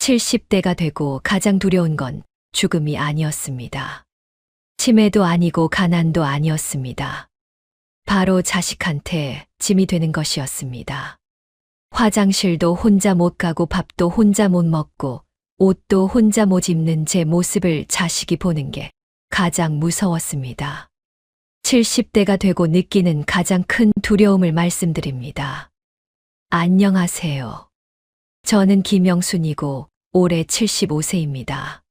70대가 되고 가장 두려운 건 죽음이 아니었습니다. 치매도 아니고 가난도 아니었습니다. 바로 자식한테 짐이 되는 것이었습니다. 화장실도 혼자 못 가고 밥도 혼자 못 먹고 옷도 혼자 못 입는 제 모습을 자식이 보는 게 가장 무서웠습니다. 70대가 되고 느끼는 가장 큰 두려움을 말씀드립니다. 안녕하세요. 저는 김영순이고 올해 75세입니다.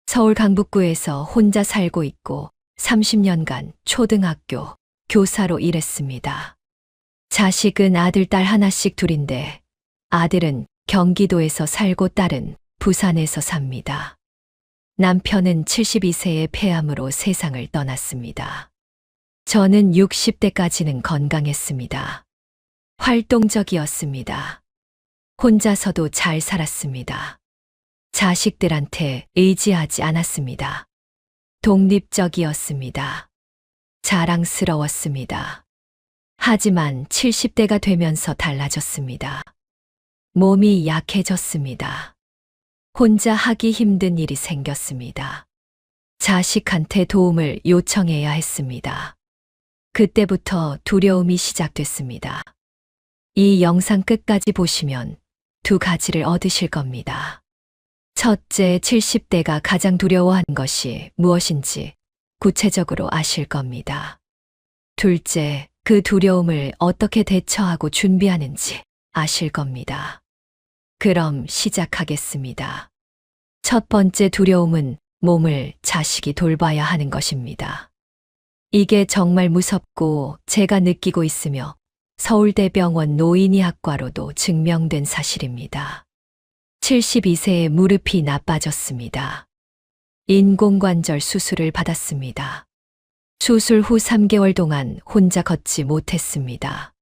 서울 강북구에서 혼자 살고 있고 30년간 초등학교 교사로 일했습니다. 자식은 아들, 딸 하나씩 둘인데 아들은 경기도에서 살고 딸은 부산에서 삽니다. 남편은 72세의 폐암으로 세상을 떠났습니다. 저는 60대까지는 건강했습니다. 활동적이었습니다. 혼자서도 잘 살았습니다. 자식들한테 의지하지 않았습니다. 독립적이었습니다. 자랑스러웠습니다. 하지만 70대가 되면서 달라졌습니다. 몸이 약해졌습니다. 혼자 하기 힘든 일이 생겼습니다. 자식한테 도움을 요청해야 했습니다. 그때부터 두려움이 시작됐습니다. 이 영상 끝까지 보시면 두 가지를 얻으실 겁니다. 첫째, 70대가 가장 두려워하는 것이 무엇인지 구체적으로 아실 겁니다. 둘째, 그 두려움을 어떻게 대처하고 준비하는지 아실 겁니다. 그럼 시작하겠습니다. 첫 번째 두려움은 몸을 자식이 돌봐야 하는 것입니다. 이게 정말 무섭고 제가 느끼고 있으며 서울대병원 노인의학과로도 증명된 사실입니다. 72세에 무릎이 나빠졌습니다. 인공관절 수술을 받았습니다. 수술 후 3개월 동안 혼자 걷지 못했습니다.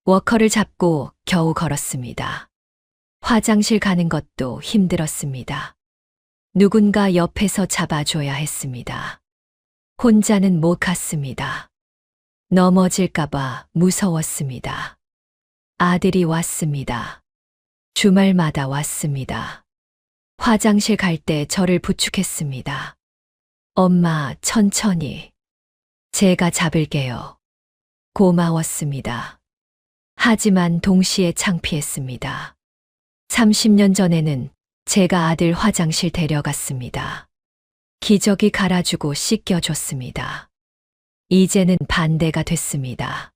워커를 잡고 겨우 걸었습니다. 화장실 가는 것도 힘들었습니다. 누군가 옆에서 잡아줘야 했습니다. 혼자는 못 갔습니다. 넘어질까봐 무서웠습니다. 아들이 왔습니다. 주말마다 왔습니다. 화장실 갈 때 저를 부축했습니다. 엄마, 천천히. 제가 잡을게요. 고마웠습니다. 하지만 동시에 창피했습니다. 30년 전에는 제가 아들 화장실 데려갔습니다. 기저귀 갈아주고 씻겨줬습니다. 이제는 반대가 됐습니다.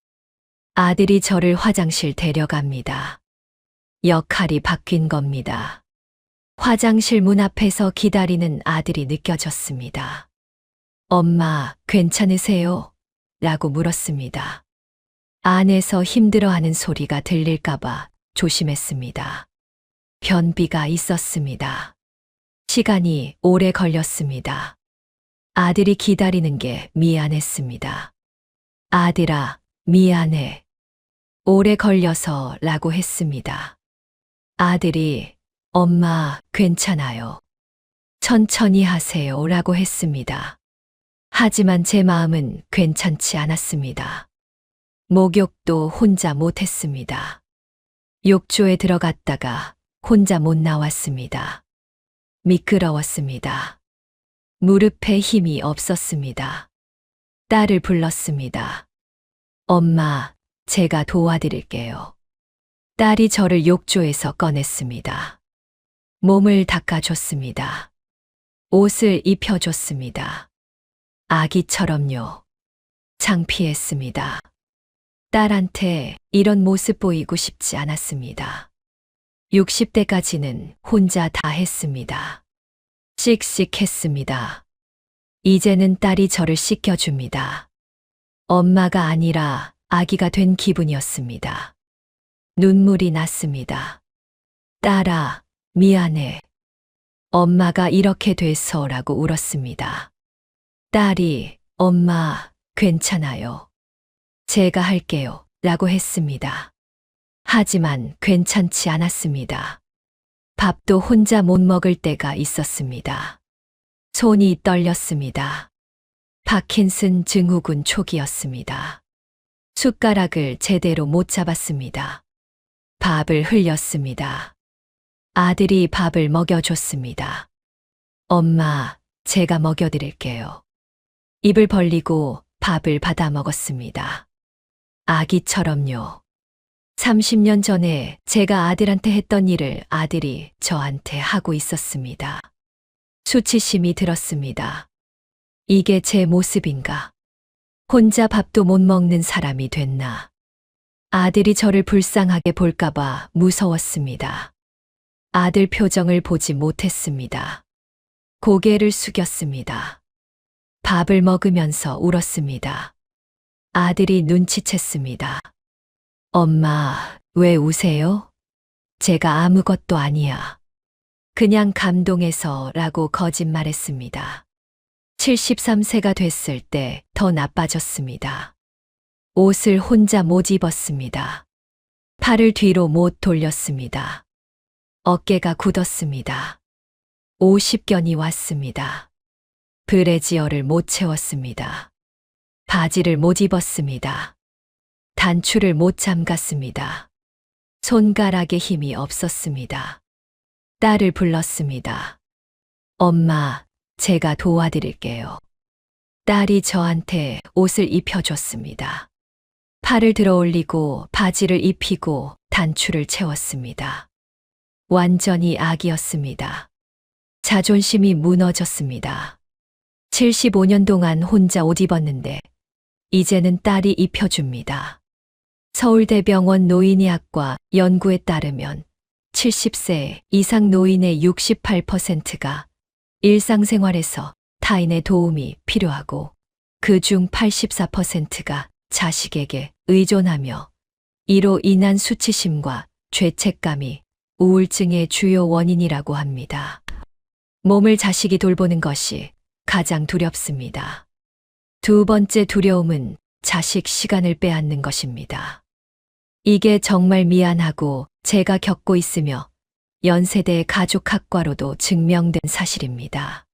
아들이 저를 화장실 데려갑니다. 역할이 바뀐 겁니다. 화장실 문 앞에서 기다리는 아들이 느껴졌습니다. 엄마, 괜찮으세요? 라고 물었습니다. 안에서 힘들어하는 소리가 들릴까봐 조심했습니다. 변비가 있었습니다. 시간이 오래 걸렸습니다. 아들이 기다리는 게 미안했습니다. 아들아, 미안해. 오래 걸려서 라고 했습니다. 아들이 엄마, 괜찮아요. 천천히 하세요 라고 했습니다. 하지만 제 마음은 괜찮지 않았습니다. 목욕도 혼자 못했습니다. 욕조에 들어갔다가 혼자 못 나왔습니다. 미끄러웠습니다. 무릎에 힘이 없었습니다. 딸을 불렀습니다. 엄마, 제가 도와드릴게요. 딸이 저를 욕조에서 꺼냈습니다. 몸을 닦아줬습니다. 옷을 입혀줬습니다. 아기처럼요. 창피했습니다. 딸한테 이런 모습 보이고 싶지 않았습니다. 60대까지는 혼자 다 했습니다. 씩씩했습니다. 이제는 딸이 저를 씻겨줍니다. 엄마가 아니라 아기가 된 기분이었습니다. 눈물이 났습니다. 딸아, 미안해. 엄마가 이렇게 돼서라고 울었습니다. 딸이 엄마, 괜찮아요. 제가 할게요. 라고 했습니다. 하지만 괜찮지 않았습니다. 밥도 혼자 못 먹을 때가 있었습니다. 손이 떨렸습니다. 파킨슨 증후군 초기였습니다. 숟가락을 제대로 못 잡았습니다. 밥을 흘렸습니다. 아들이 밥을 먹여줬습니다. 엄마, 제가 먹여드릴게요. 입을 벌리고 밥을 받아 먹었습니다. 아기처럼요. 30년 전에 제가 아들한테 했던 일을 아들이 저한테 하고 있었습니다. 수치심이 들었습니다. 이게 제 모습인가? 혼자 밥도 못 먹는 사람이 됐나? 아들이 저를 불쌍하게 볼까봐 무서웠습니다. 아들 표정을 보지 못했습니다. 고개를 숙였습니다. 밥을 먹으면서 울었습니다. 아들이 눈치챘습니다. 엄마, 왜 우세요? 제가 아무것도 아니야. 그냥 감동해서라고 거짓말했습니다. 73세가 됐을 때 더 나빠졌습니다. 옷을 혼자 못 입었습니다. 팔을 뒤로 못 돌렸습니다. 어깨가 굳었습니다. 50견이 왔습니다. 브래지어를 못 채웠습니다. 바지를 못 입었습니다. 단추를 못 잠갔습니다. 손가락에 힘이 없었습니다. 딸을 불렀습니다. 엄마, 제가 도와드릴게요. 딸이 저한테 옷을 입혀줬습니다. 팔을 들어 올리고 바지를 입히고 단추를 채웠습니다. 완전히 악이었습니다. 자존심이 무너졌습니다. 75년 동안 혼자 옷 입었는데 이제는 딸이 입혀줍니다. 서울대병원 노인의학과 연구에 따르면 70세 이상 노인의 68%가 일상생활에서 타인의 도움이 필요하고 그중 84%가 자식에게 의존하며 이로 인한 수치심과 죄책감이 우울증의 주요 원인이라고 합니다. 몸을 자식이 돌보는 것이 가장 두렵습니다. 두 번째 두려움은 자식 시간을 빼앗는 것입니다. 이게 정말 미안하고 제가 겪고 있으며 연세대 가족학과로도 증명된 사실입니다.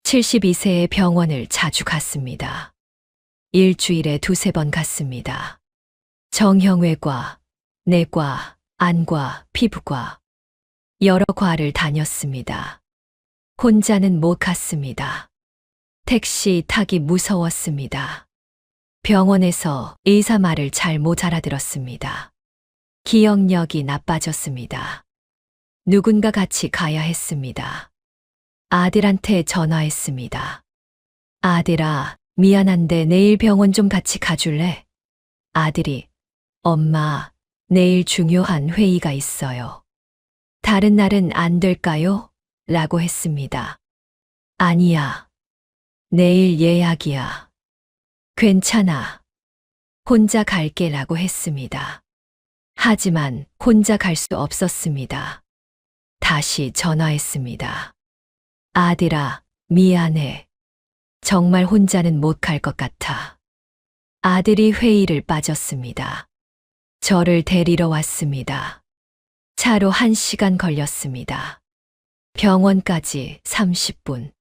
72세에 병원을 자주 갔습니다. 일주일에 2~3번 갔습니다. 정형외과, 내과, 안과, 피부과, 여러 과를 다녔습니다. 혼자는 못 갔습니다. 택시 타기 무서웠습니다. 병원에서 의사 말을 잘 못 알아들었습니다. 기억력이 나빠졌습니다. 누군가 같이 가야 했습니다. 아들한테 전화했습니다. 아들아, 미안한데 내일 병원 좀 같이 가줄래? 아들이, 엄마, 내일 중요한 회의가 있어요. 다른 날은 안 될까요? 라고 했습니다. 아니야. 내일 예약이야. 괜찮아. 혼자 갈게 라고 했습니다. 하지만 혼자 갈 수 없었습니다. 다시 전화했습니다. 아들아, 미안해. 정말 혼자는 못 갈 것 같아. 아들이 회의를 빠졌습니다. 저를 데리러 왔습니다. 차로 1시간 걸렸습니다. 병원까지 30분.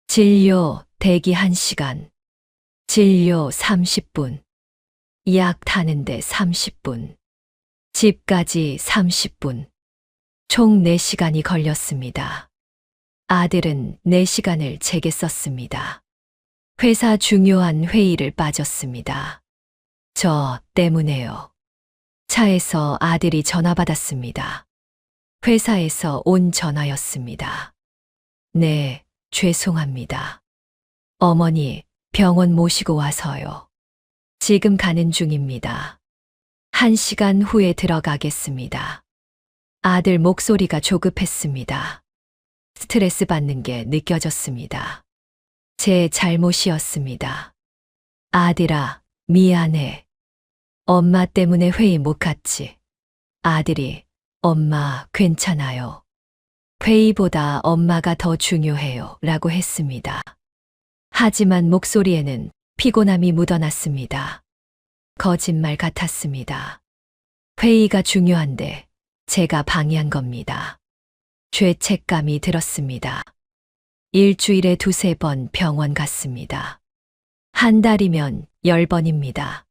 진료 대기 1시간. 진료 30분. 약 타는데 30분. 집까지 30분. 총 4시간이 걸렸습니다. 아들은 4시간을 제게 썼습니다. 회사 중요한 회의를 빠졌습니다. 저 때문에요. 차에서 아들이 전화 받았습니다. 회사에서 온 전화였습니다. 네, 죄송합니다. 어머니, 병원 모시고 와서요. 지금 가는 중입니다. 1시간 후에 들어가겠습니다. 아들 목소리가 조급했습니다. 스트레스 받는 게 느껴졌습니다. 제 잘못이었습니다. 아들아, 미안해. 엄마 때문에 회의 못 갔지. 아들이, 엄마, 괜찮아요. 회의보다 엄마가 더 중요해요. 라고 했습니다. 하지만 목소리에는 피곤함이 묻어났습니다. 거짓말 같았습니다. 회의가 중요한데 제가 방해한 겁니다. 죄책감이 들었습니다. 일주일에 2~3번 병원 갔습니다. 한 달이면 10번입니다.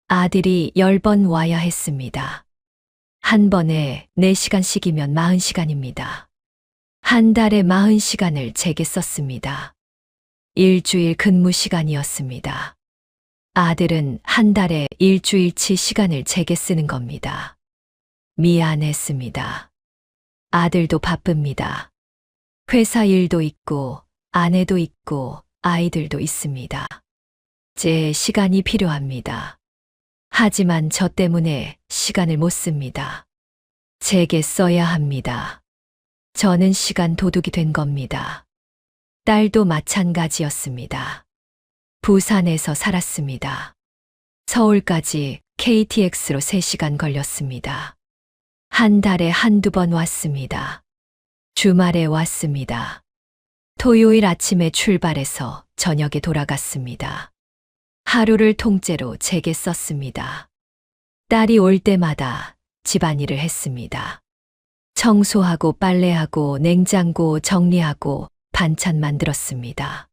아들이 10번 와야 했습니다. 한 번에 4시간씩이면 40시간입니다. 한 달에 40시간을 제게 썼습니다. 일주일 근무 시간이었습니다. 아들은 한 달에 일주일치 시간을 제게 쓰는 겁니다. 미안했습니다. 아들도 바쁩니다. 회사 일도 있고, 아내도 있고, 아이들도 있습니다. 제 시간이 필요합니다. 하지만 저 때문에 시간을 못 씁니다. 제게 써야 합니다. 저는 시간 도둑이 된 겁니다. 딸도 마찬가지였습니다. 부산에서 살았습니다. 서울까지 KTX로 3시간 걸렸습니다. 한 달에 한두 번 왔습니다. 주말에 왔습니다. 토요일 아침에 출발해서 저녁에 돌아갔습니다. 하루를 통째로 제게 썼습니다. 딸이 올 때마다 집안일을 했습니다. 청소하고 빨래하고 냉장고 정리하고 반찬 만들었습니다.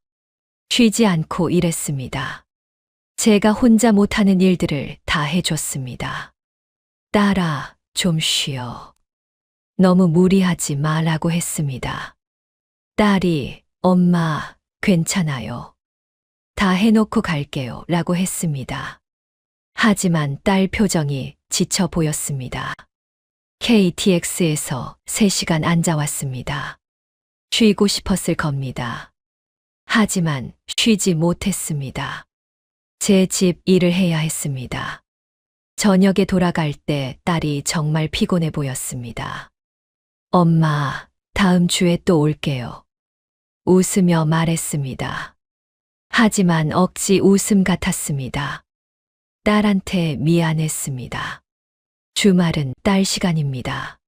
쉬지 않고 일했습니다. 제가 혼자 못하는 일들을 다 해줬습니다. 딸아, 좀 쉬어. 너무 무리하지 말라고 했습니다. 딸이 엄마, 괜찮아요. 다 해놓고 갈게요. 라고 했습니다. 하지만 딸 표정이 지쳐 보였습니다. KTX에서 3시간 앉아왔습니다. 쉬고 싶었을 겁니다. 하지만 쉬지 못했습니다. 제 집 일을 해야 했습니다. 저녁에 돌아갈 때 딸이 정말 피곤해 보였습니다. 엄마, 다음 주에 또 올게요. 웃으며 말했습니다. 하지만 억지 웃음 같았습니다. 딸한테 미안했습니다. 주말은 딸 시간입니다.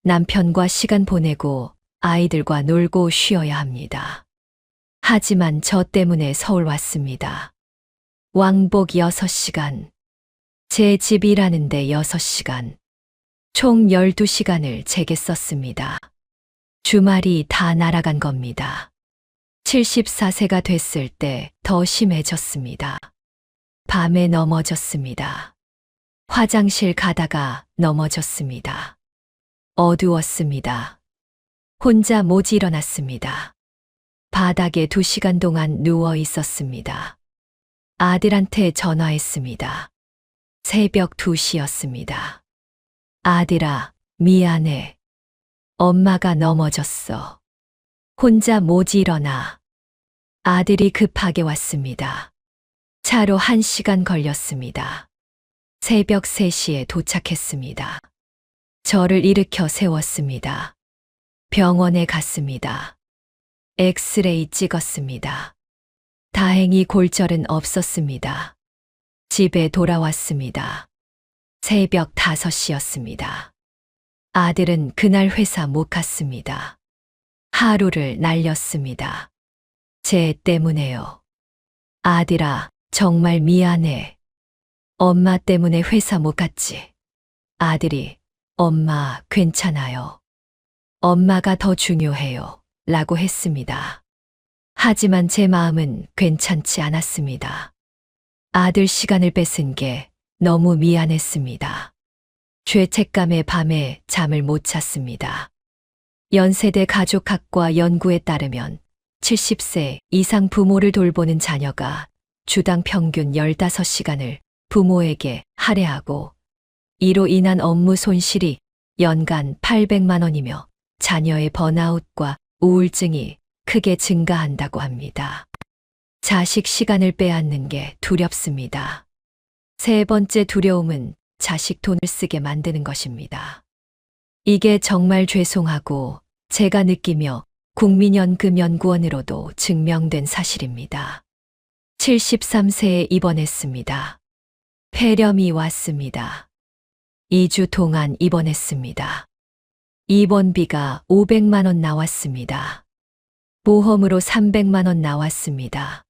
남편과 시간 보내고 아이들과 놀고 쉬어야 합니다. 하지만 저 때문에 서울 왔습니다. 왕복 6시간. 제 집 일하는데 6시간. 총 12시간을 제게 썼습니다. 주말이 다 날아간 겁니다. 74세가 됐을 때 더 심해졌습니다. 밤에 넘어졌습니다. 화장실 가다가 넘어졌습니다. 어두웠습니다. 혼자 못 일어났습니다. 바닥에 2시간 동안 누워 있었습니다. 아들한테 전화했습니다. 새벽 2시였습니다. 아들아, 미안해. 엄마가 넘어졌어. 혼자 못 일어나. 아들이 급하게 왔습니다. 차로 1시간 걸렸습니다. 새벽 3시에 도착했습니다. 저를 일으켜 세웠습니다. 병원에 갔습니다. 엑스레이 찍었습니다. 다행히 골절은 없었습니다. 집에 돌아왔습니다. 새벽 5시였습니다. 아들은 그날 회사 못 갔습니다. 하루를 날렸습니다. 쟤 때문에요. 아들아, 정말 미안해. 엄마 때문에 회사 못 갔지. 아들이, 엄마, 괜찮아요. 엄마가 더 중요해요. 라고 했습니다. 하지만 제 마음은 괜찮지 않았습니다. 아들 시간을 뺏은 게 너무 미안했습니다. 죄책감에 밤에 잠을 못 잤습니다. 연세대 가족학과 연구에 따르면 70세 이상 부모를 돌보는 자녀가 주당 평균 15시간을 부모에게 할애하고 이로 인한 업무 손실이 연간 800만 원이며 자녀의 번아웃과 우울증이 크게 증가한다고 합니다. 자식 시간을 빼앗는 게 두렵습니다. 세 번째 두려움은 자식 돈을 쓰게 만드는 것입니다. 이게 정말 죄송하고 제가 느끼며 국민연금연구원으로도 증명된 사실입니다. 73세에 입원했습니다. 폐렴이 왔습니다. 2주 동안 입원했습니다. 입원비가 500만 원 나왔습니다. 보험으로 300만 원 나왔습니다.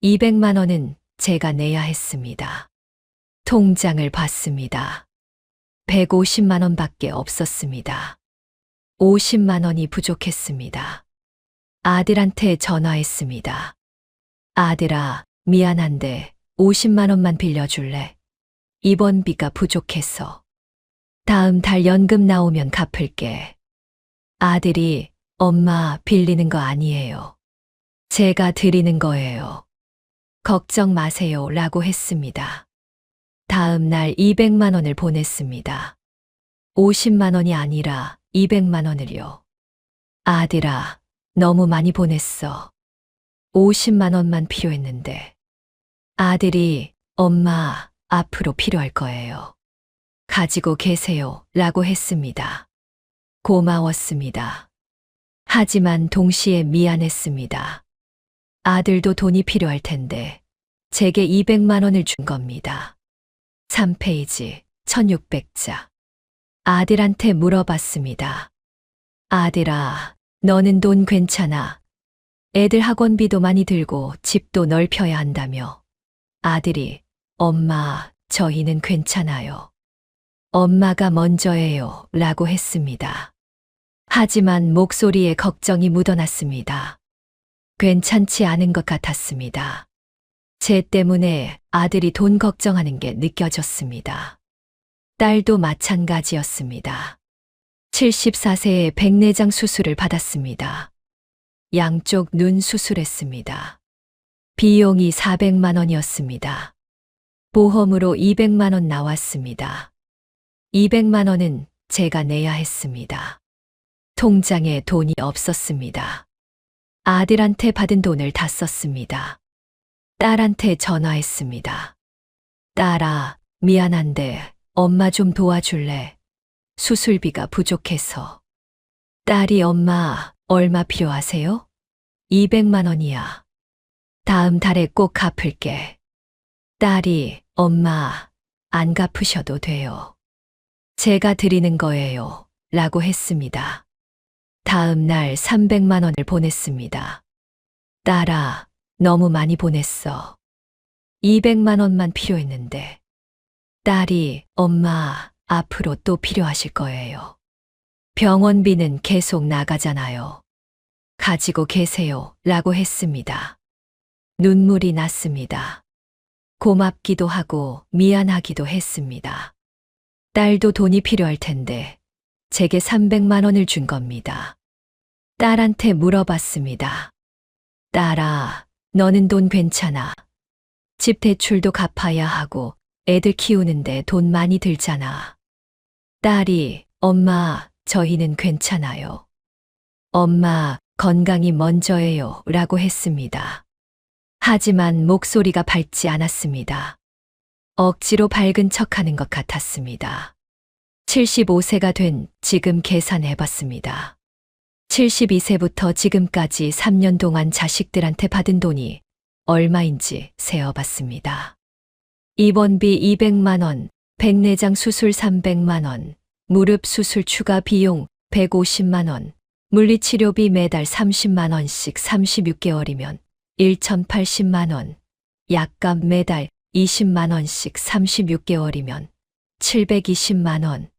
200만 원은 제가 내야 했습니다. 통장을 봤습니다. 150만 원밖에 없었습니다. 50만 원이 부족했습니다. 아들한테 전화했습니다. 아들아, 미안한데 50만 원만 빌려줄래? 입원비가 부족해서. 다음 달 연금 나오면 갚을게. 아들이 엄마 빌리는 거 아니에요. 제가 드리는 거예요. 걱정 마세요. 라고 했습니다. 다음 날 200만 원을 보냈습니다. 50만 원이 아니라 200만 원을요. 아들아, 너무 많이 보냈어. 50만 원만 필요했는데. 아들이 엄마, 앞으로 필요할 거예요. 가지고 계세요. 라고 했습니다. 고마웠습니다. 하지만 동시에 미안했습니다. 아들도 돈이 필요할 텐데 제게 200만 원을 준 겁니다. 3페이지 1600자. 아들한테 물어봤습니다. 아들아, 너는 돈 괜찮아? 애들 학원비도 많이 들고 집도 넓혀야 한다며. 아들이 엄마, 저희는 괜찮아요. 엄마가 먼저예요. 라고 했습니다. 하지만 목소리에 걱정이 묻어났습니다. 괜찮지 않은 것 같았습니다. 제 때문에 아들이 돈 걱정하는 게 느껴졌습니다. 딸도 마찬가지였습니다. 74세에 백내장 수술을 받았습니다. 양쪽 눈 수술했습니다. 비용이 400만 원이었습니다. 보험으로 200만 원 나왔습니다. 200만 원은 제가 내야 했습니다. 통장에 돈이 없었습니다. 아들한테 받은 돈을 다 썼습니다. 딸한테 전화했습니다. 딸아, 미안한데 엄마 좀 도와줄래? 수술비가 부족해서. 딸이 엄마, 얼마 필요하세요? 200만 원이야. 다음 달에 꼭 갚을게. 딸이 엄마, 안 갚으셔도 돼요. 제가 드리는 거예요. 라고 했습니다. 다음 날 300만 원을 보냈습니다. 딸아, 너무 많이 보냈어. 200만 원만 필요했는데. 딸이 엄마, 앞으로 또 필요하실 거예요. 병원비는 계속 나가잖아요. 가지고 계세요. 라고 했습니다. 눈물이 났습니다. 고맙기도 하고 미안하기도 했습니다. 딸도 돈이 필요할 텐데 제게 300만 원을 준 겁니다. 딸한테 물어봤습니다. 딸아, 너는 돈 괜찮아? 집 대출도 갚아야 하고 애들 키우는데 돈 많이 들잖아. 딸이 엄마, 저희는 괜찮아요. 엄마, 건강이 먼저예요. 라고 했습니다. 하지만 목소리가 밝지 않았습니다. 억지로 밝은 척하는 것 같았습니다. 75세가 된 지금 계산해봤습니다. 72세부터 지금까지 3년 동안 자식들한테 받은 돈이 얼마인지 세어봤습니다. 입원비 200만 원, 백내장 수술 300만 원, 무릎 수술 추가 비용 150만 원, 물리치료비 매달 30만 원씩 36개월이면 1,080만 원, 약값 매달 20만 원씩 36개월이면 720만 원,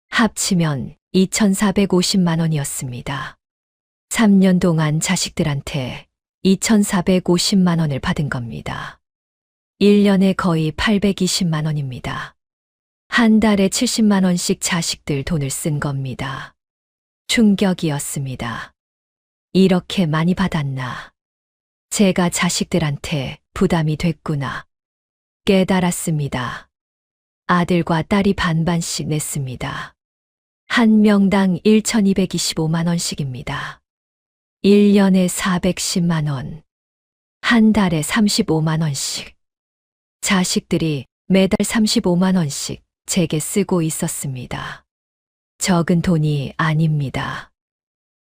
합치면 2,450만 원이었습니다. 3년 동안 자식들한테 2,450만 원을 받은 겁니다. 1년에 거의 820만 원입니다. 한 달에 70만 원씩 자식들 돈을 쓴 겁니다. 충격이었습니다. 이렇게 많이 받았나. 제가 자식들한테 부담이 됐구나. 깨달았습니다. 아들과 딸이 반반씩 냈습니다. 한 명당 1,225만 원씩입니다. 1년에 410만 원, 한 달에 35만 원씩. 자식들이 매달 35만 원씩 제게 쓰고 있었습니다. 적은 돈이 아닙니다.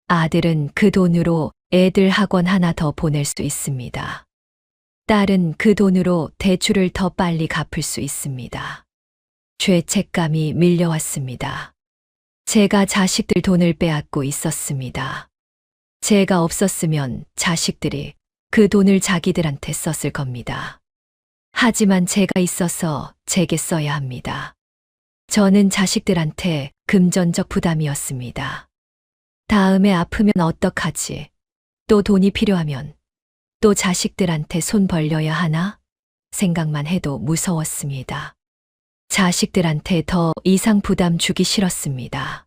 아들은 그 돈으로 애들 학원 하나 더 보낼 수 있습니다. 딸은 그 돈으로 대출을 더 빨리 갚을 수 있습니다. 죄책감이 밀려왔습니다. 제가 자식들 돈을 빼앗고 있었습니다. 제가 없었으면 자식들이 그 돈을 자기들한테 썼을 겁니다. 하지만 제가 있어서 제게 써야 합니다. 저는 자식들한테 금전적 부담이었습니다. 다음에 아프면 어떡하지? 또 돈이 필요하면 또 자식들한테 손 벌려야 하나? 생각만 해도 무서웠습니다. 자식들한테 더 이상 부담 주기 싫었습니다.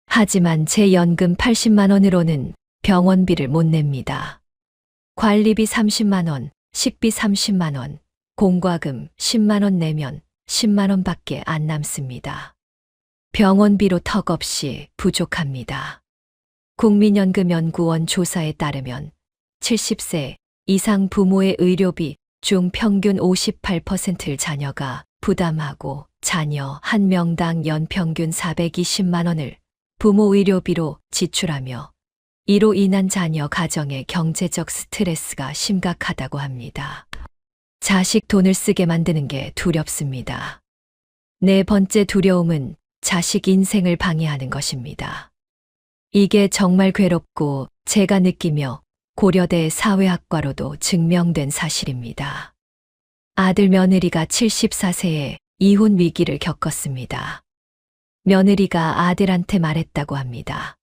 하지만 제 연금 80만 원으로는 병원비를 못 냅니다. 관리비 30만 원, 식비 30만 원, 공과금 10만 원 내면 10만 원밖에 안 남습니다. 병원비로 턱없이 부족합니다. 국민연금연구원 조사에 따르면 70세 이상 부모의 의료비 중 평균 58%를 자녀가 부담하고 자녀 한 명당 연평균 420만 원을 부모 의료비로 지출하며 이로 인한 자녀 가정의 경제적 스트레스가 심각하다고 합니다. 자식 돈을 쓰게 만드는 게 두렵습니다. 네 번째 두려움은 자식 인생을 방해하는 것입니다. 이게 정말 괴롭고 제가 느끼며 고려대 사회학과로도 증명된 사실입니다. 아들 며느리가 74세에 이혼 위기를 겪었습니다. 며느리가 아들한테 말했다고 합니다.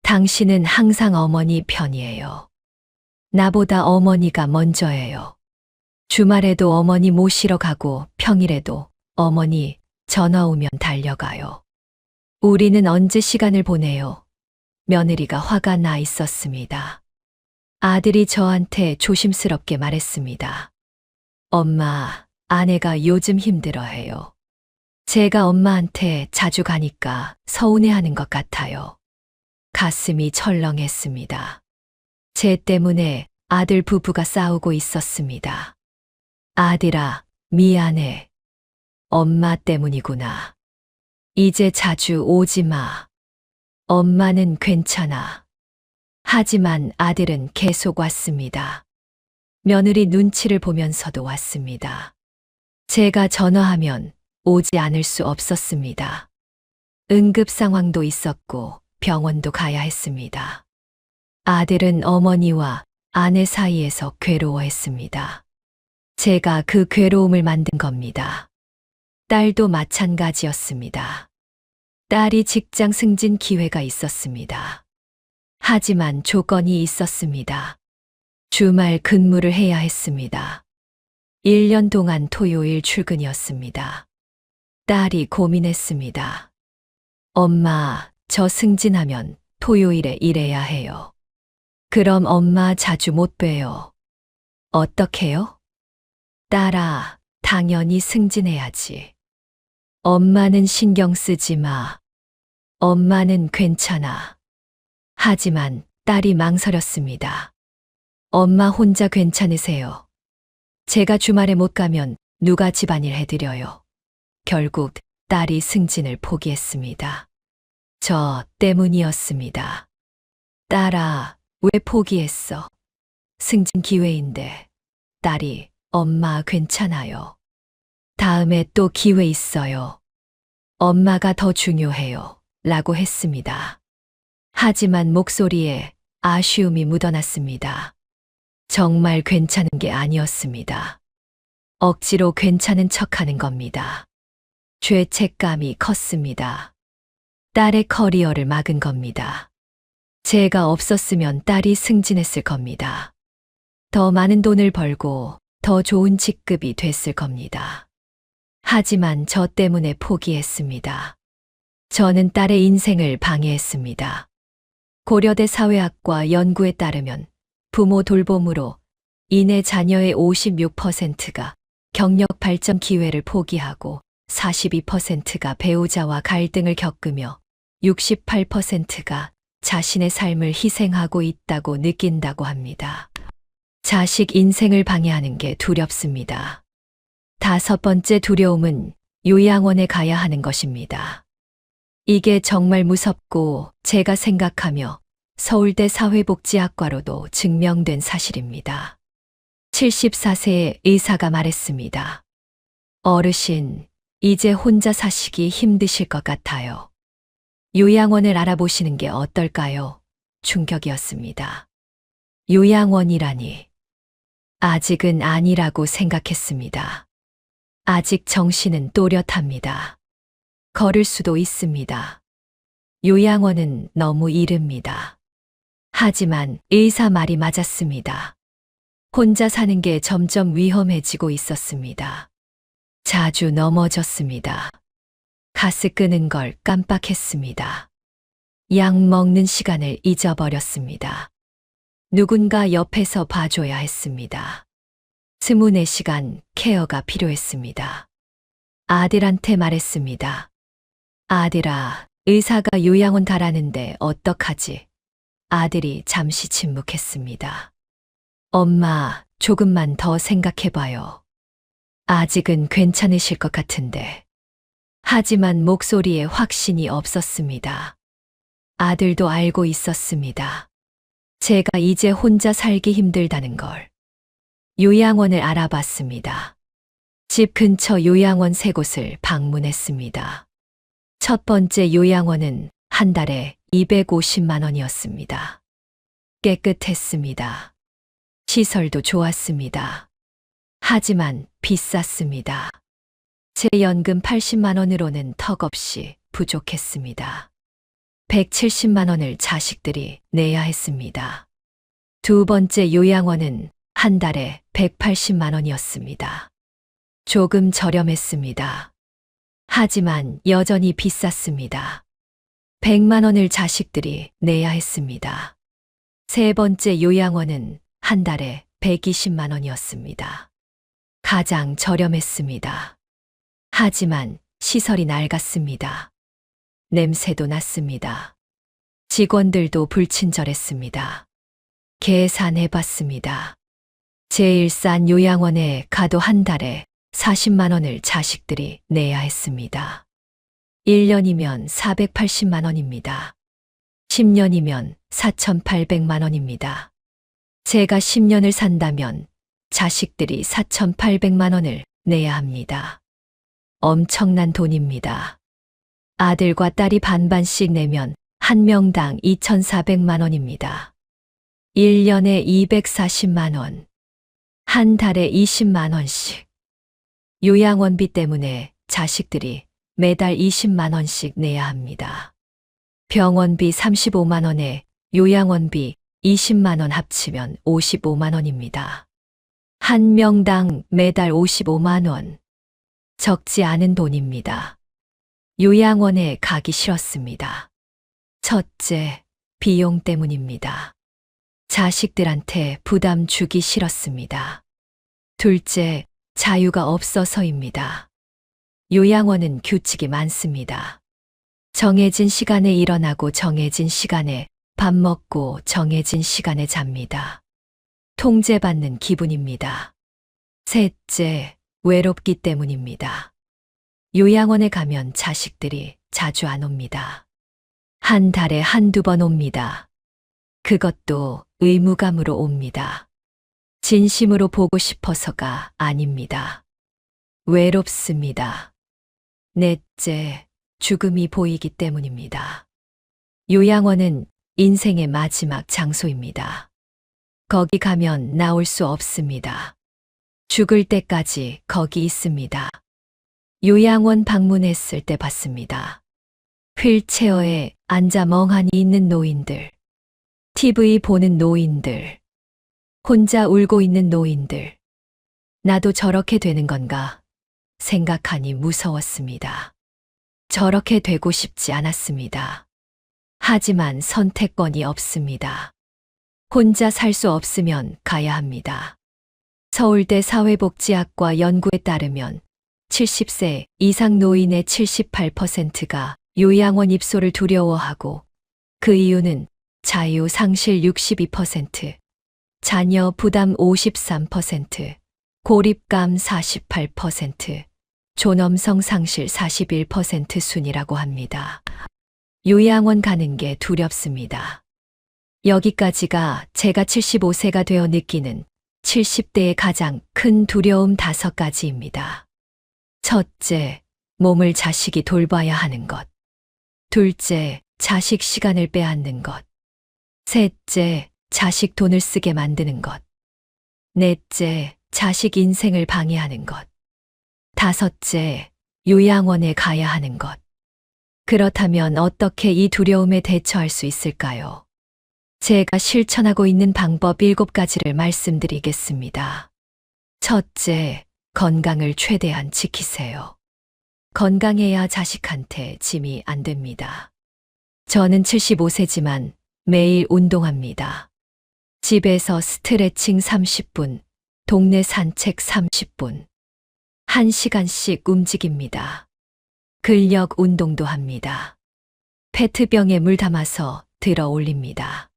당신은 항상 어머니 편이에요. 나보다 어머니가 먼저예요. 주말에도 어머니 모시러 가고 평일에도 어머니 전화 오면 달려가요. 우리는 언제 시간을 보내요? 며느리가 화가 나 있었습니다. 아들이 저한테 조심스럽게 말했습니다. 엄마, 아내가 요즘 힘들어해요. 제가 엄마한테 자주 가니까 서운해하는 것 같아요. 가슴이 철렁했습니다. 제 때문에 아들 부부가 싸우고 있었습니다. 아들아, 미안해. 엄마 때문이구나. 이제 자주 오지 마. 엄마는 괜찮아. 하지만 아들은 계속 왔습니다. 며느리 눈치를 보면서도 왔습니다. 제가 전화하면 오지 않을 수 없었습니다. 응급 상황도 있었고 병원도 가야 했습니다. 아들은 어머니와 아내 사이에서 괴로워했습니다. 제가 그 괴로움을 만든 겁니다. 딸도 마찬가지였습니다. 딸이 직장 승진 기회가 있었습니다. 하지만 조건이 있었습니다. 주말 근무를 해야 했습니다. 1년 동안 토요일 출근이었습니다. 딸이 고민했습니다. 엄마, 저 승진하면 토요일에 일해야 해요. 그럼 엄마 자주 못 봬요. 어떡해요? 딸아, 당연히 승진해야지. 엄마는 신경 쓰지 마. 엄마는 괜찮아. 하지만 딸이 망설였습니다. 엄마 혼자 괜찮으세요? 제가 주말에 못 가면 누가 집안일 해드려요? 결국 딸이 승진을 포기했습니다. 저 때문이었습니다. 딸아, 왜 포기했어? 승진 기회인데. 딸이, 엄마 괜찮아요. 다음에 또 기회 있어요. 엄마가 더 중요해요. 라고 했습니다. 하지만 목소리에 아쉬움이 묻어났습니다. 정말 괜찮은 게 아니었습니다. 억지로 괜찮은 척하는 겁니다. 죄책감이 컸습니다. 딸의 커리어를 막은 겁니다. 제가 없었으면 딸이 승진했을 겁니다. 더 많은 돈을 벌고 더 좋은 직급이 됐을 겁니다. 하지만 저 때문에 포기했습니다. 저는 딸의 인생을 방해했습니다. 고려대 사회학과 연구에 따르면 부모 돌봄으로 인해 자녀의 56%가 경력 발전 기회를 포기하고 42%가 배우자와 갈등을 겪으며 68%가 자신의 삶을 희생하고 있다고 느낀다고 합니다. 자식 인생을 방해하는 게 두렵습니다. 다섯 번째 두려움은 요양원에 가야 하는 것입니다. 이게 정말 무섭고 제가 생각하며 서울대 사회복지학과로도 증명된 사실입니다. 74세의 의사가 말했습니다. 어르신, 이제 혼자 사시기 힘드실 것 같아요. 요양원을 알아보시는 게 어떨까요? 충격이었습니다. 요양원이라니. 아직은 아니라고 생각했습니다. 아직 정신은 또렷합니다. 걸을 수도 있습니다. 요양원은 너무 이릅니다. 하지만 의사 말이 맞았습니다. 혼자 사는 게 점점 위험해지고 있었습니다. 자주 넘어졌습니다. 가스 끄는 걸 깜빡했습니다. 약 먹는 시간을 잊어버렸습니다. 누군가 옆에서 봐줘야 했습니다. 24시간 케어가 필요했습니다. 아들한테 말했습니다. 아들아, 의사가 요양원 가라는데 어떡하지? 아들이 잠시 침묵했습니다. 엄마, 조금만 더 생각해봐요. 아직은 괜찮으실 것 같은데. 하지만 목소리에 확신이 없었습니다. 아들도 알고 있었습니다. 제가 이제 혼자 살기 힘들다는 걸. 요양원을 알아봤습니다. 집 근처 요양원 3곳을 방문했습니다. 첫 번째 요양원은 한 달에 250만 원이었습니다. 깨끗했습니다. 시설도 좋았습니다. 하지만 비쌌습니다. 제 연금 80만 원으로는 턱없이 부족했습니다. 170만 원을 자식들이 내야 했습니다. 두 번째 요양원은 한 달에 180만 원이었습니다. 조금 저렴했습니다. 하지만 여전히 비쌌습니다. 100만 원을 자식들이 내야 했습니다. 세 번째 요양원은 한 달에 120만 원이었습니다. 가장 저렴했습니다. 하지만 시설이 낡았습니다. 냄새도 났습니다. 직원들도 불친절했습니다. 계산해봤습니다. 제일 싼 요양원에 가도 한 달에 40만 원을 자식들이 내야 했습니다. 1년이면 480만 원입니다. 10년이면 4,800만 원입니다. 제가 10년을 산다면 자식들이 4,800만 원을 내야 합니다. 엄청난 돈입니다. 아들과 딸이 반반씩 내면 한 명당 2,400만 원입니다. 1년에 240만 원, 한 달에 20만 원씩. 요양원비 때문에 자식들이 매달 20만 원씩 내야 합니다. 병원비 35만 원에 요양원비 20만 원 합치면 55만 원입니다. 한 명당 매달 55만 원. 적지 않은 돈입니다. 요양원에 가기 싫었습니다. 첫째, 비용 때문입니다. 자식들한테 부담 주기 싫었습니다. 둘째, 자유가 없어서입니다. 요양원은 규칙이 많습니다. 정해진 시간에 일어나고 정해진 시간에 밥 먹고 정해진 시간에 잡니다. 통제받는 기분입니다. 셋째, 외롭기 때문입니다. 요양원에 가면 자식들이 자주 안 옵니다. 한 달에 한두 번 옵니다. 그것도 의무감으로 옵니다. 진심으로 보고 싶어서가 아닙니다. 외롭습니다. 넷째, 죽음이 보이기 때문입니다. 요양원은 인생의 마지막 장소입니다. 거기 가면 나올 수 없습니다. 죽을 때까지 거기 있습니다. 요양원 방문했을 때 봤습니다. 휠체어에 앉아 멍하니 있는 노인들, TV 보는 노인들, 혼자 울고 있는 노인들. 나도 저렇게 되는 건가 생각하니 무서웠습니다. 저렇게 되고 싶지 않았습니다. 하지만 선택권이 없습니다. 혼자 살 수 없으면 가야 합니다. 서울대 사회복지학과 연구에 따르면 70세 이상 노인의 78%가 요양원 입소를 두려워하고 그 이유는 자유 상실 62%, 자녀 부담 53%, 고립감 48%, 존엄성 상실 41% 순이라고 합니다. 요양원 가는 게 두렵습니다. 여기까지가 제가 75세가 되어 느끼는 70대의 가장 큰 두려움 5가지입니다. 첫째, 몸을 자식이 돌봐야 하는 것. 둘째, 자식 시간을 빼앗는 것. 셋째, 자식 돈을 쓰게 만드는 것. 넷째, 자식 인생을 방해하는 것. 다섯째, 요양원에 가야 하는 것. 그렇다면 어떻게 이 두려움에 대처할 수 있을까요? 제가 실천하고 있는 방법 7가지를 말씀드리겠습니다. 첫째, 건강을 최대한 지키세요. 건강해야 자식한테 짐이 안 됩니다. 저는 75세지만 매일 운동합니다. 집에서 스트레칭 30분, 동네 산책 30분. 1시간씩 움직입니다. 근력 운동도 합니다. 페트병에 물 담아서 들어 올립니다.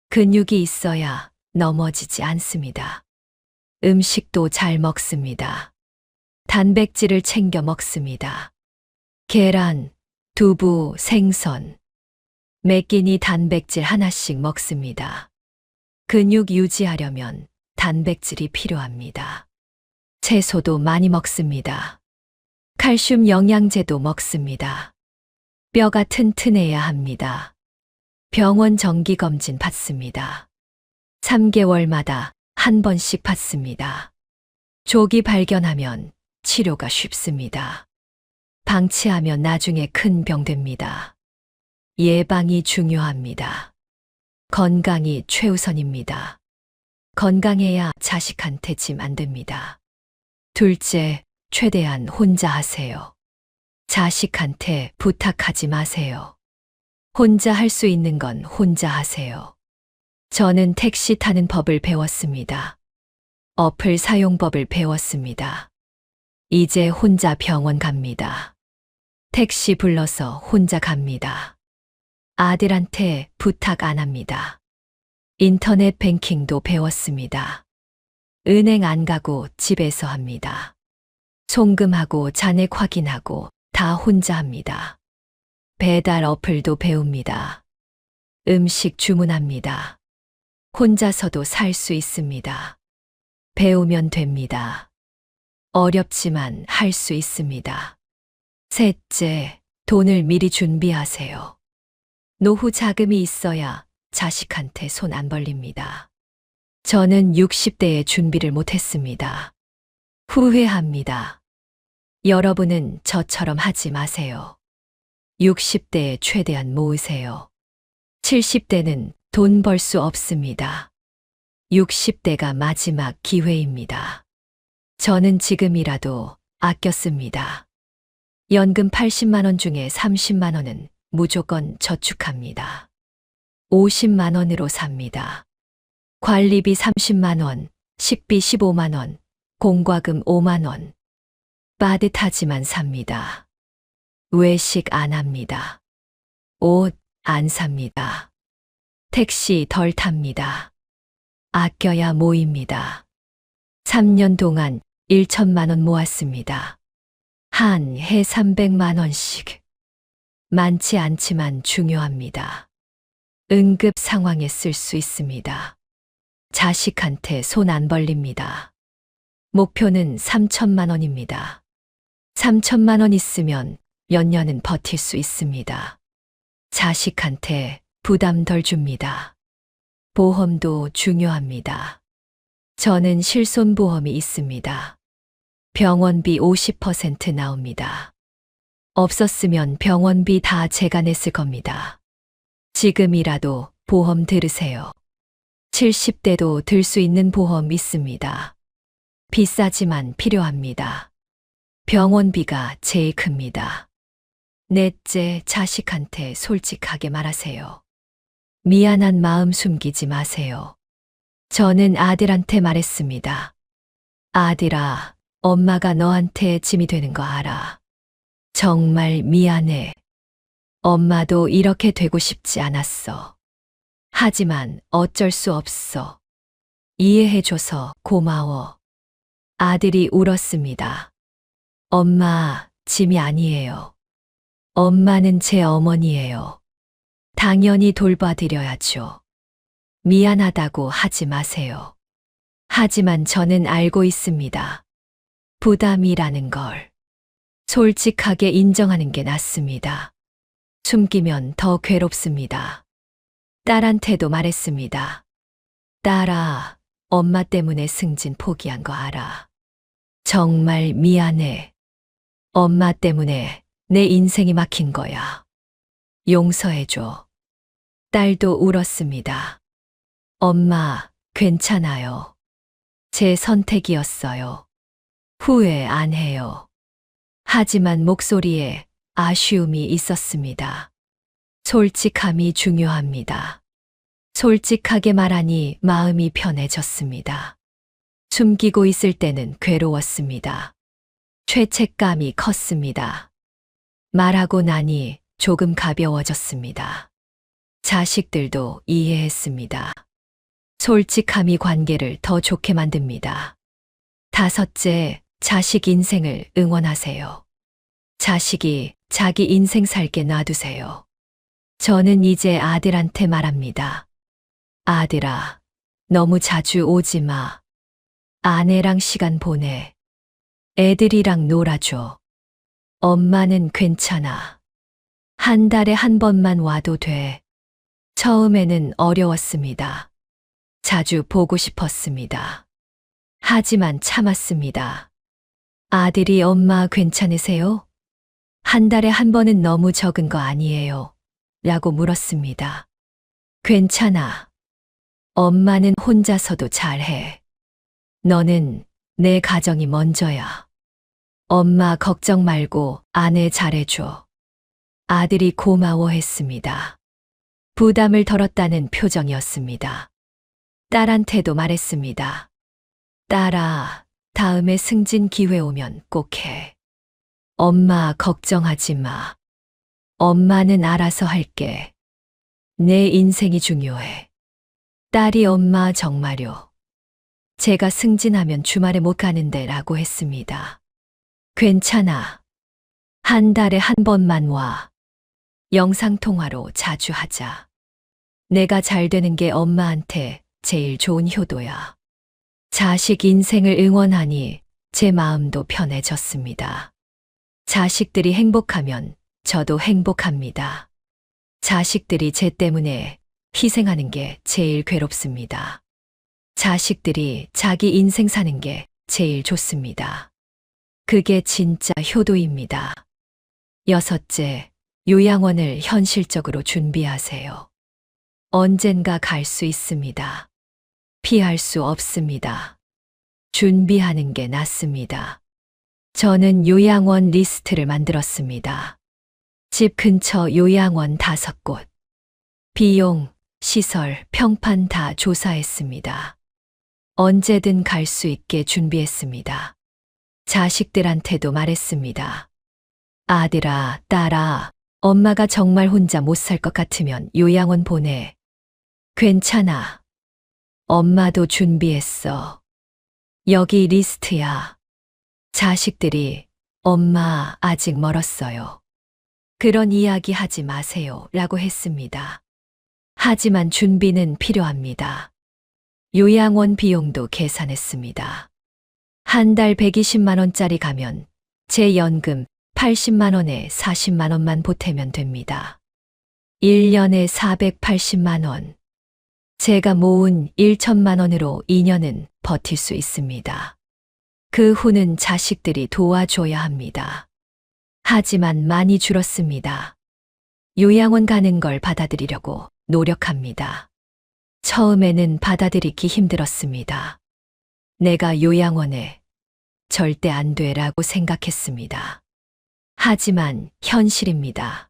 근육이 있어야 넘어지지 않습니다. 음식도 잘 먹습니다. 단백질을 챙겨 먹습니다. 계란, 두부, 생선. 매 끼니 단백질 하나씩 먹습니다. 근육 유지하려면 단백질이 필요합니다. 채소도 많이 먹습니다. 칼슘 영양제도 먹습니다. 뼈가 튼튼해야 합니다. 병원 정기검진 받습니다. 3개월마다 한 번씩 받습니다. 조기 발견하면 치료가 쉽습니다. 방치하면 나중에 큰 병 됩니다. 예방이 중요합니다. 건강이 최우선입니다. 건강해야 자식한테 짐 안 됩니다. 둘째, 최대한 혼자 하세요. 자식한테 부탁하지 마세요. 혼자 할 수 있는 건 혼자 하세요. 저는 택시 타는 법을 배웠습니다. 어플 사용법을 배웠습니다. 이제 혼자 병원 갑니다. 택시 불러서 혼자 갑니다. 아들한테 부탁 안 합니다. 인터넷 뱅킹도 배웠습니다. 은행 안 가고 집에서 합니다. 송금하고 잔액 확인하고 다 혼자 합니다. 배달 어플도 배웁니다. 음식 주문합니다. 혼자서도 살 수 있습니다. 배우면 됩니다. 어렵지만 할 수 있습니다. 셋째, 돈을 미리 준비하세요. 노후 자금이 있어야 자식한테 손 안 벌립니다. 저는 60대에 준비를 못했습니다. 후회합니다. 여러분은 저처럼 하지 마세요. 60대에 최대한 모으세요. 70대는 돈 벌 수 없습니다. 60대가 마지막 기회입니다. 저는 지금이라도 아껴 씁니다. 연금 80만 원 중에 30만 원은 무조건 저축합니다. 50만 원으로 삽니다. 관리비 30만 원, 식비 15만 원, 공과금 5만 원. 빠듯하지만 삽니다. 외식 안 합니다. 옷 안 삽니다. 택시 덜 탑니다. 아껴야 모입니다. 3년 동안 1천만 원 모았습니다. 한 해 300만 원씩. 많지 않지만 중요합니다. 응급 상황에 쓸 수 있습니다. 자식한테 손 안 벌립니다. 목표는 3천만 원입니다. 3천만 원 있으면 몇 년은 버틸 수 있습니다. 자식한테 부담 덜 줍니다. 보험도 중요합니다. 저는 실손보험이 있습니다. 병원비 50% 나옵니다. 없었으면 병원비 다 제가 냈을 겁니다. 지금이라도 보험 들으세요. 70대도 들 수 있는 보험 있습니다. 비싸지만 필요합니다. 병원비가 제일 큽니다. 넷째, 자식한테 솔직하게 말하세요. 미안한 마음 숨기지 마세요. 저는 아들한테 말했습니다. 아들아, 엄마가 너한테 짐이 되는 거 알아. 정말 미안해. 엄마도 이렇게 되고 싶지 않았어. 하지만 어쩔 수 없어. 이해해줘서 고마워. 아들이 울었습니다. 엄마, 짐이 아니에요. 엄마는 제 어머니예요. 당연히 돌봐드려야죠. 미안하다고 하지 마세요. 하지만 저는 알고 있습니다. 부담이라는 걸. 솔직하게 인정하는 게 낫습니다. 숨기면 더 괴롭습니다. 딸한테도 말했습니다. 딸아, 엄마 때문에 승진 포기한 거 알아. 정말 미안해. 엄마 때문에 내 인생이 막힌 거야. 용서해줘. 딸도 울었습니다. 엄마, 괜찮아요. 제 선택이었어요. 후회 안 해요. 하지만 목소리에 아쉬움이 있었습니다. 솔직함이 중요합니다. 솔직하게 말하니 마음이 편해졌습니다. 숨기고 있을 때는 괴로웠습니다. 죄책감이 컸습니다. 말하고 나니 조금 가벼워졌습니다. 자식들도 이해했습니다. 솔직함이 관계를 더 좋게 만듭니다. 다섯째, 자식 인생을 응원하세요. 자식이 자기 인생 살게 놔두세요. 저는 이제 아들한테 말합니다. 아들아, 너무 자주 오지 마. 아내랑 시간 보내. 애들이랑 놀아줘. 엄마는 괜찮아. 한 달에 한 번만 와도 돼. 처음에는 어려웠습니다. 자주 보고 싶었습니다. 하지만 참았습니다. 아들이 엄마 괜찮으세요? 한 달에 한 번은 너무 적은 거 아니에요? 라고 물었습니다. 괜찮아. 엄마는 혼자서도 잘해. 너는 내 가정이 먼저야. 엄마 걱정 말고 아내 잘해줘. 아들이 고마워했습니다. 부담을 덜었다는 표정이었습니다. 딸한테도 말했습니다. 딸아, 다음에 승진 기회 오면 꼭 해. 엄마 걱정하지 마. 엄마는 알아서 할게. 내 인생이 중요해. 딸이 엄마 정말요. 제가 승진하면 주말에 못 가는데 라고 했습니다. 괜찮아. 한 달에 한 번만 와. 영상통화로 자주 하자. 내가 잘 되는 게 엄마한테 제일 좋은 효도야. 자식 인생을 응원하니 제 마음도 편해졌습니다. 자식들이 행복하면 저도 행복합니다. 자식들이 제 때문에 희생하는 게 제일 괴롭습니다. 자식들이 자기 인생 사는 게 제일 좋습니다. 그게 진짜 효도입니다. 여섯째, 요양원을 현실적으로 준비하세요. 언젠가 갈 수 있습니다. 피할 수 없습니다. 준비하는 게 낫습니다. 저는 요양원 리스트를 만들었습니다. 집 근처 요양원 5곳. 비용, 시설, 평판 다 조사했습니다. 언제든 갈 수 있게 준비했습니다. 자식들한테도 말했습니다. 아들아, 딸아, 엄마가 정말 혼자 못 살 것 같으면 요양원 보내. 괜찮아. 엄마도 준비했어. 여기 리스트야. 자식들이 엄마 아직 멀었어요. 그런 이야기 하지 마세요 라고 했습니다. 하지만 준비는 필요합니다. 요양원 비용도 계산했습니다. 한 달 120만 원짜리 가면 제 연금 80만 원에 40만 원만 보태면 됩니다. 1년에 480만 원. 제가 모은 1천만 원으로 2년은 버틸 수 있습니다. 그 후는 자식들이 도와줘야 합니다. 하지만 많이 줄었습니다. 요양원 가는 걸 받아들이려고 노력합니다. 처음에는 받아들이기 힘들었습니다. 내가 요양원에 절대 안 돼라고 생각했습니다. 하지만 현실입니다.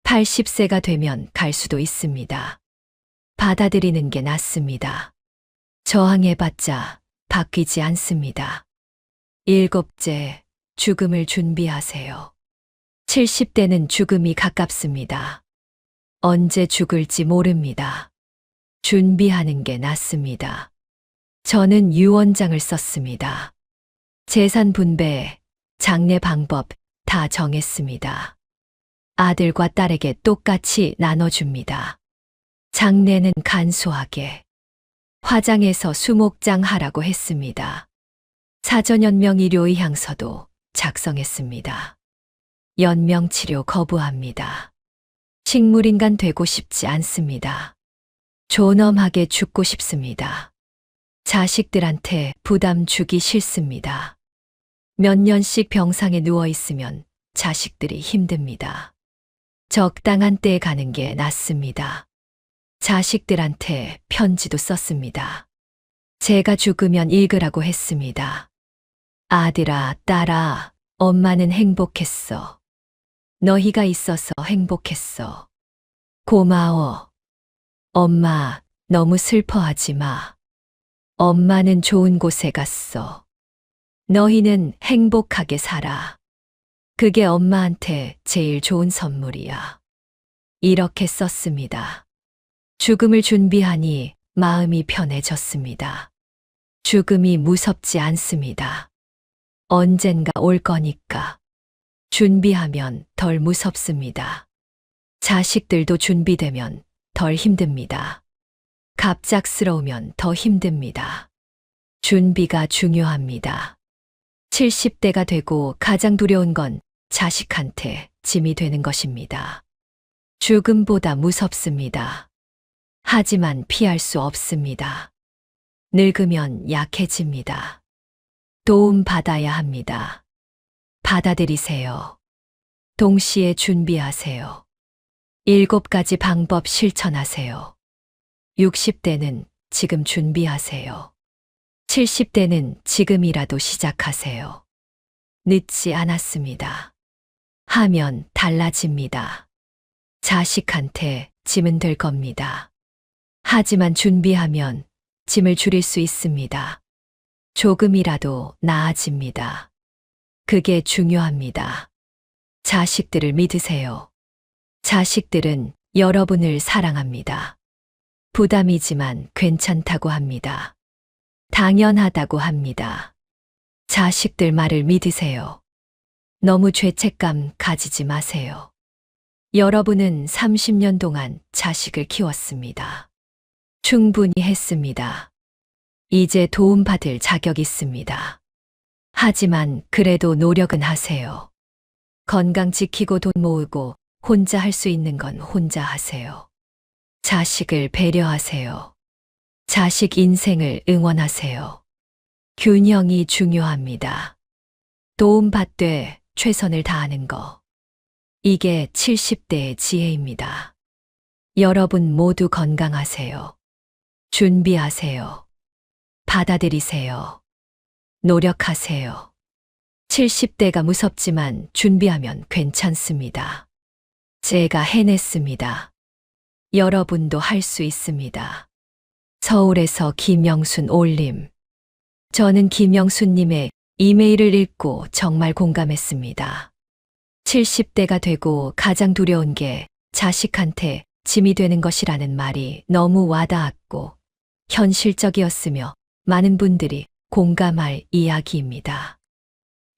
80세가 되면 갈 수도 있습니다. 받아들이는 게 낫습니다. 저항해봤자 바뀌지 않습니다. 일곱째, 죽음을 준비하세요. 70대는 죽음이 가깝습니다. 언제 죽을지 모릅니다. 준비하는 게 낫습니다. 저는 유언장을 썼습니다. 재산 분배, 장례 방법 다 정했습니다. 아들과 딸에게 똑같이 나눠줍니다. 장례는 간소하게. 화장해서 수목장 하라고 했습니다. 사전연명 의료의향서도 작성했습니다. 연명치료 거부합니다. 식물인간 되고 싶지 않습니다. 존엄하게 죽고 싶습니다. 자식들한테 부담 주기 싫습니다. 몇 년씩 병상에 누워 있으면 자식들이 힘듭니다. 적당한 때에 가는 게 낫습니다. 자식들한테 편지도 썼습니다. 제가 죽으면 읽으라고 했습니다. 아들아, 딸아, 엄마는 행복했어. 너희가 있어서 행복했어. 고마워. 엄마, 너무 슬퍼하지 마. 엄마는 좋은 곳에 갔어. 너희는 행복하게 살아. 그게 엄마한테 제일 좋은 선물이야. 이렇게 썼습니다. 죽음을 준비하니 마음이 편해졌습니다. 죽음이 무섭지 않습니다. 언젠가 올 거니까. 준비하면 덜 무섭습니다. 자식들도 준비되면 덜 힘듭니다. 갑작스러우면 더 힘듭니다. 준비가 중요합니다. 70대가 되고 가장 두려운 건 자식한테 짐이 되는 것입니다. 죽음보다 무섭습니다. 하지만 피할 수 없습니다. 늙으면 약해집니다. 도움 받아야 합니다. 받아들이세요. 동시에 준비하세요. 7가지 방법 실천하세요. 60대는 지금 준비하세요. 70대는 지금이라도 시작하세요. 늦지 않았습니다. 하면 달라집니다. 자식한테 짐은 될 겁니다. 하지만 준비하면 짐을 줄일 수 있습니다. 조금이라도 나아집니다. 그게 중요합니다. 자식들을 믿으세요. 자식들은 여러분을 사랑합니다. 부담이지만 괜찮다고 합니다. 당연하다고 합니다. 자식들 말을 믿으세요. 너무 죄책감 가지지 마세요. 여러분은 30년 동안 자식을 키웠습니다. 충분히 했습니다. 이제 도움받을 자격 있습니다. 하지만 그래도 노력은 하세요. 건강 지키고 돈 모으고 혼자 할 수 있는 건 혼자 하세요. 자식을 배려하세요. 자식 인생을 응원하세요. 균형이 중요합니다. 도움받되 최선을 다하는 거. 이게 70대의 지혜입니다. 여러분 모두 건강하세요. 준비하세요. 받아들이세요. 노력하세요. 70대가 무섭지만 준비하면 괜찮습니다. 제가 해냈습니다. 여러분도 할 수 있습니다. 서울에서 김영순 올림. 저는 김영순님의 이메일을 읽고 정말 공감했습니다. 70대가 되고 가장 두려운 게 자식한테 짐이 되는 것이라는 말이 너무 와닿았고 현실적이었으며 많은 분들이 공감할 이야기입니다.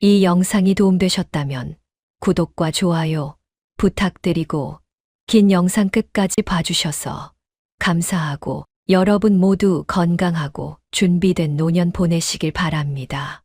이 영상이 도움되셨다면 구독과 좋아요 부탁드리고 긴 영상 끝까지 봐주셔서 감사하고 여러분 모두 건강하고 준비된 노년 보내시길 바랍니다.